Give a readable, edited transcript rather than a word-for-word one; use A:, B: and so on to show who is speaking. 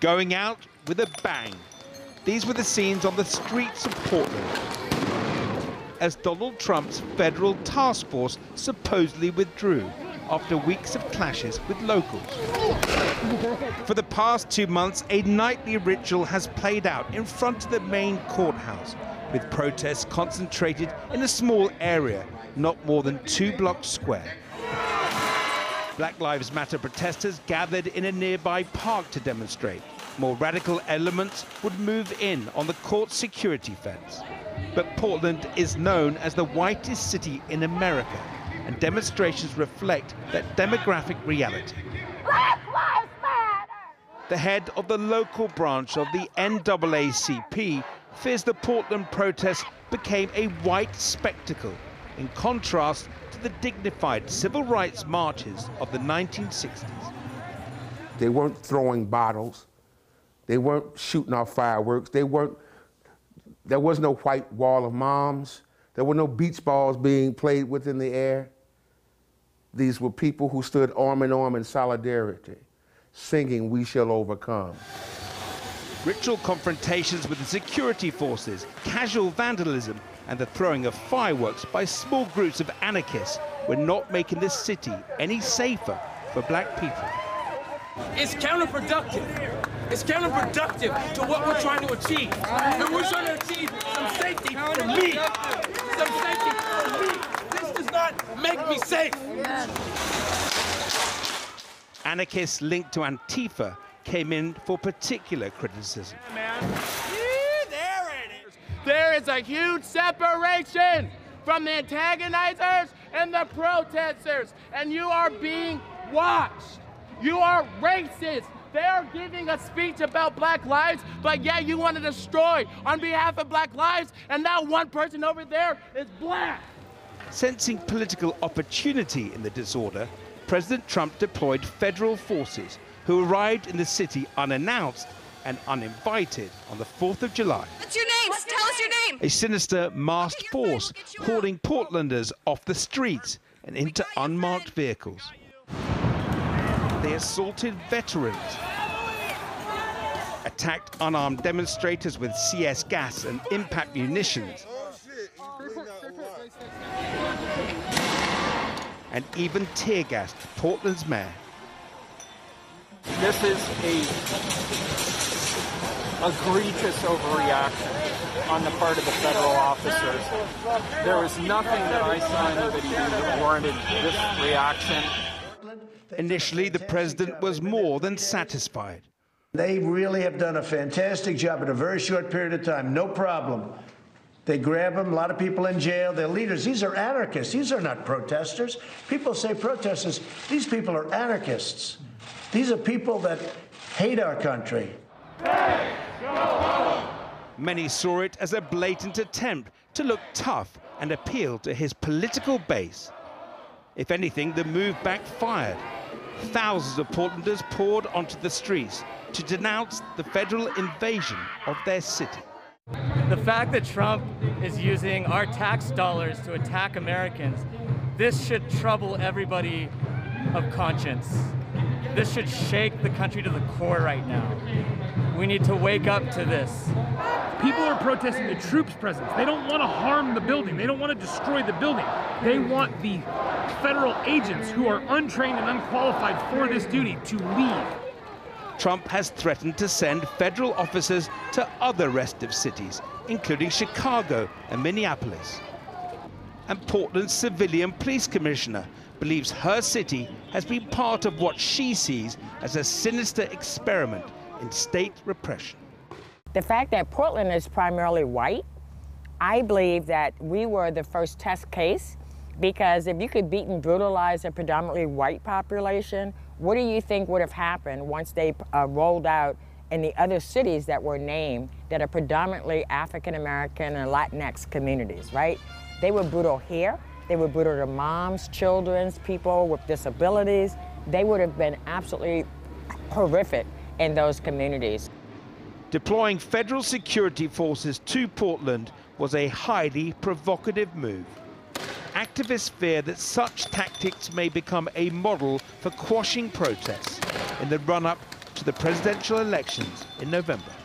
A: going out with a bang. These were the scenes on the streets of Portland as Donald Trump's federal task force supposedly withdrew after weeks of clashes with locals. For the past 2 months, a nightly ritual has played out in front of the main courthouse, with protests concentrated in a small area, not more than 2 blocks square. Black Lives Matter protesters gathered in a nearby park to demonstrate. More radical elements would move in on the court security fence. But Portland is known as the whitest city in America, and demonstrations reflect that demographic reality.
B: Black Lives Matter!
A: The head of the local branch of the NAACP fears the Portland protests became a white spectacle, in contrast to the dignified civil rights marches of the 1960s.
C: They weren't throwing bottles. They weren't shooting off fireworks. There was no white wall of moms. There were no beach balls being played with in the air. These were people who stood arm in arm in solidarity, singing "We Shall Overcome."
A: Ritual confrontations with the security forces, casual vandalism, and the throwing of fireworks by small groups of anarchists were not making this city any safer for black people.
D: It's counterproductive. It's counterproductive to what we're trying to achieve. And we're trying to achieve some safety for me. Some safety for me. This does not make me safe.
A: Anarchists linked to Antifa came in for particular criticism.
D: There it is. There is a huge separation from the antagonizers and the protesters, and you are being watched. You are racist. They are giving a speech about black lives, but yet you want to destroy on behalf of black lives, and now one person over there is black.
A: Sensing political opportunity in the disorder, President Trump deployed federal forces who arrived in the city unannounced and uninvited on the 4th of July.
E: What's your name? Tell us your name.
A: A sinister masked force hauling Portlanders off the streets and into unmarked vehicles. They assaulted veterans, attacked unarmed demonstrators with CS gas and impact munitions, and even tear-gassed Portland's mayor.
F: This is a egregious overreaction on the part of the federal officers. There was nothing that I saw anybody do that warranted this reaction.
A: Initially, the president was more than satisfied.
G: They really have done a fantastic job in a very short period of time, no problem. They grab them, a lot of people in jail, they're leaders. These are anarchists, these are not protesters. People say protesters, these people are anarchists. These are people that hate our country.
A: Hey, go home. Many saw it as a blatant attempt to look tough and appeal to his political base. If anything, the move backfired. Thousands of Portlanders poured onto the streets to denounce the federal invasion of their city.
H: The fact that Trump is using our tax dollars to attack Americans, this should trouble everybody of conscience. This should shake the country to the core right now. We need to wake up to this.
I: People are protesting the troops' presence. They don't want to harm the building. They don't want to destroy the building. They want the federal agents who are untrained and unqualified for this duty to leave.
A: Trump has threatened to send federal officers to other restive cities, including Chicago and Minneapolis. And Portland's civilian police commissioner believes her city has been part of what she sees as a sinister experiment in state repression.
J: The fact that Portland is primarily white, I believe that we were the first test case, because if you could beat and brutalize a predominantly white population, what do you think would have happened once they rolled out in the other cities that were named that are predominantly African American and Latinx communities, right? They were brutal here. They were brutal to moms, children, people with disabilities. They would have been absolutely horrific in those communities.
A: Deploying federal security forces to Portland was a highly provocative move. Activists fear that such tactics may become a model for quashing protests in the run-up to the presidential elections in November.